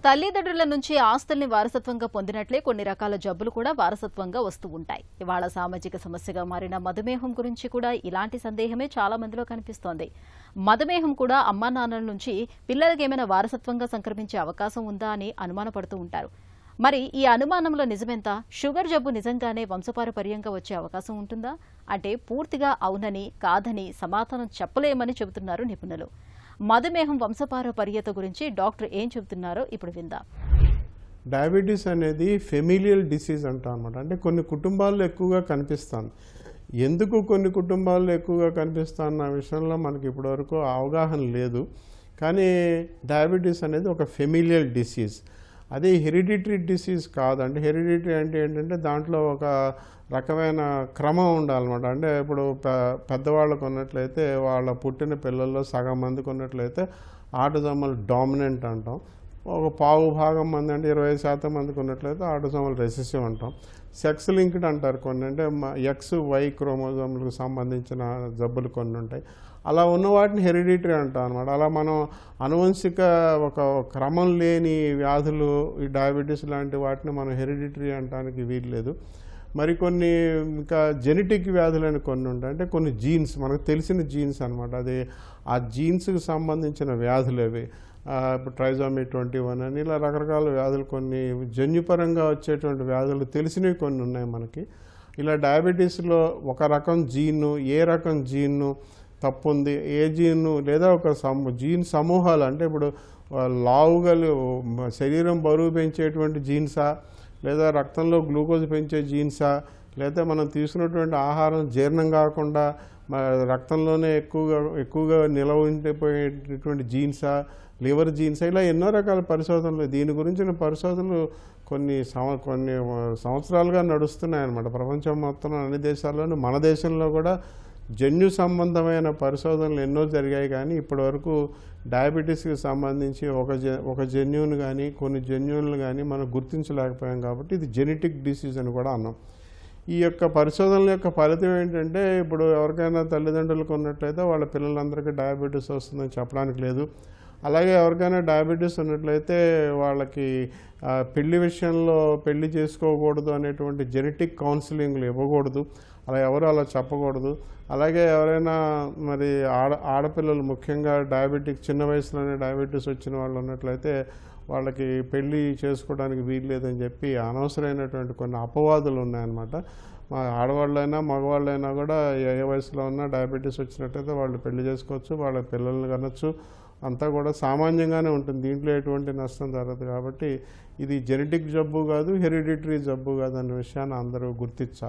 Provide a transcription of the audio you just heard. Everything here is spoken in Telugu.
తల్లిదండ్రుల నుంచి ఆస్తుల్ని వారసత్వంగా పొందినట్లే కొన్ని రకాల జబ్బులు కూడా వారసత్వంగా వస్తూ ఉంటాయి. ఇవాళ సామాజిక సమస్యగా మారిన మధుమేహం గురించి కూడా ఇలాంటి సందేహమే చాలా మందిలో కనిపిస్తోంది. మధుమేహం కూడా అమ్మా నాన్నల నుంచి పిల్లలకి ఏమైనా వారసత్వంగా సంక్రమించే అవకాశం ఉందా అని అనుమానపడుతూ ఉంటారు. మరి ఈ అనుమానంలో నిజమెంత? షుగర్ జబ్బు నిజంగానే వంశపారపర్యంగా వచ్చే అవకాశం ఉంటుందా? అంటే పూర్తిగా అవునని కాదని సమాధానం చెప్పలేమని చెబుతున్నారు నిపుణులు. మధుమేహం వంశపారపర్యత గురించి డాక్టర్ ఏం చెబుతున్నారో ఇప్పుడు విందాం. డయాబెటీస్ అనేది ఫెమిలియల్ డిసీజ్ అంటాం అనమాట. అంటే కొన్ని కుటుంబాల్లో ఎక్కువగా కనిపిస్తుంది. ఎందుకు కొన్ని కుటుంబాల్లో ఎక్కువగా కనిపిస్తున్న విషయంలో మనకి ఇప్పటివరకు అవగాహన లేదు. కానీ డయాబెటీస్ అనేది ఒక ఫెమిలియల్ డిసీజ్. అది హెరిడిటరీ డిసీజ్ కాదండి. హెరిడిటరీ అంటే ఏంటంటే దాంట్లో ఒక రకమైన క్రమం ఉండాలన్నమాట. అంటే ఇప్పుడు పెద్దవాళ్ళకు ఉన్నట్లయితే వాళ్ళ పుట్టిన పిల్లల్లో సగం మందికి ఉన్నట్లయితే ఆటోజోమల్ డామినెంట్ అంటాం. ఒక పావు భాగం మంది అంటే 20% మందికి ఉన్నట్లయితే ఆటోజోమల్ రెసెసివ్ అంటాం. సెక్స్ లింక్డ్ అంటారు కొన్ని, అంటే ఎక్స్ వై క్రోమోజోమ్లకు సంబంధించిన జబ్బులు కొన్ని ఉంటాయి. అలా ఉన్న వాటిని హెరిడిటరీ అంటాం అనమాట. అలా మనం అనువంశిక ఒక క్రమం లేని వ్యాధులు, ఈ డయాబెటీస్ లాంటి వాటిని మనం హెరిడిటరీ అంటానికి వీల్లేదు. మరికొన్ని ఇంకా జెనెటిక్ వ్యాధులు అని కొన్ని ఉంటాయి. అంటే కొన్ని జీన్స్, మనకు తెలిసిన జీన్స్ అనమాట. అది ఆ జీన్స్కి సంబంధించిన వ్యాధులు అవి. ఇప్పుడు ట్రైజోమీ 21 అని ఇలా రకరకాల వ్యాధులు, కొన్ని జన్యుపరంగా వచ్చేటువంటి వ్యాధులు తెలిసినవి కొన్ని ఉన్నాయి మనకి. ఇలా డయాబెటీస్లో ఒక రకం జీను, ఏ రకం జీను తప్పు ఉంది, ఏ జీను లేదా ఒక జీన్ సమూహాలు, అంటే ఇప్పుడు లావుగలు శరీరం బరువు పెంచేటువంటి జీన్సా, లేదా రక్తంలో గ్లూకోజ్ పెంచే జీన్సా, లేదా మనం తీసుకున్నటువంటి ఆహారం జీర్ణం కాకుండా రక్తంలోనే ఎక్కువగా నిలవ ఉండిపోయేటటువంటి జీన్సా, లివర్ జీన్సా, ఇలా ఎన్నో రకాల పరిశోధనలు, దీని గురించిన పరిశోధనలు కొన్ని సంవత్సరాలుగా నడుస్తున్నాయి అన్నమాట. ప్రపంచం మొత్తం అన్ని దేశాల్లోనూ, మన దేశంలో కూడా జన్యు సంబంధమైన పరిశోధనలు ఎన్నో జరిగాయి. కానీ ఇప్పటివరకు డయాబెటీస్కి సంబంధించి ఒక జన్యువును కానీ కొన్ని జన్యువులను కానీ మనం గుర్తించలేకపోయాం. కాబట్టి ఇది జెనెటిక్ డిసీజ్ అని కూడా అన్నాం. ఈ యొక్క పరిశోధనల యొక్క ఫలితం ఏంటంటే, ఇప్పుడు ఎవరికైనా తల్లిదండ్రులకు ఉన్నట్లయితే వాళ్ళ పిల్లలందరికీ డయాబెటీస్ వస్తుందని చెప్పడానికి లేదు. అలాగే ఎవరికైనా డయాబెటీస్ ఉన్నట్లయితే వాళ్ళకి పెళ్లి విషయంలో పెళ్లి చేసుకోకూడదు అనేటువంటి జెనెటిక్ కౌన్సిలింగ్లు ఇవ్వకూడదు. అలా చెప్పకూడదు. అలాగే ఎవరైనా మరి ఆడపిల్లలు ముఖ్యంగా చిన్న వయసులోనే డయాబెటీస్ వచ్చిన వాళ్ళు ఉన్నట్లయితే వాళ్ళకి పెళ్లి చేసుకోవడానికి వీల్లేదని చెప్పి అనవసరమైనటువంటి కొన్ని అపవాదులు ఉన్నాయన్నమాట. ఆడవాళ్ళైనా మగవాళ్ళైనా కూడా ఏ వయసులో ఉన్నా డయాబెటీస్ వచ్చినట్టయితే వాళ్ళు పెళ్లి చేసుకోవచ్చు, వాళ్ళ పిల్లల్ని కనొచ్చు, అంతా కూడా సామాన్యంగానే ఉంటుంది. దీంట్లో ఎటువంటి నష్టం జరగదు. కాబట్టి ఇది జెనెటిక్ జబ్బు కాదు, హెరిడిటరీ జబ్బు కాదు అనే విషయాన్ని అందరూ గుర్తించాలి.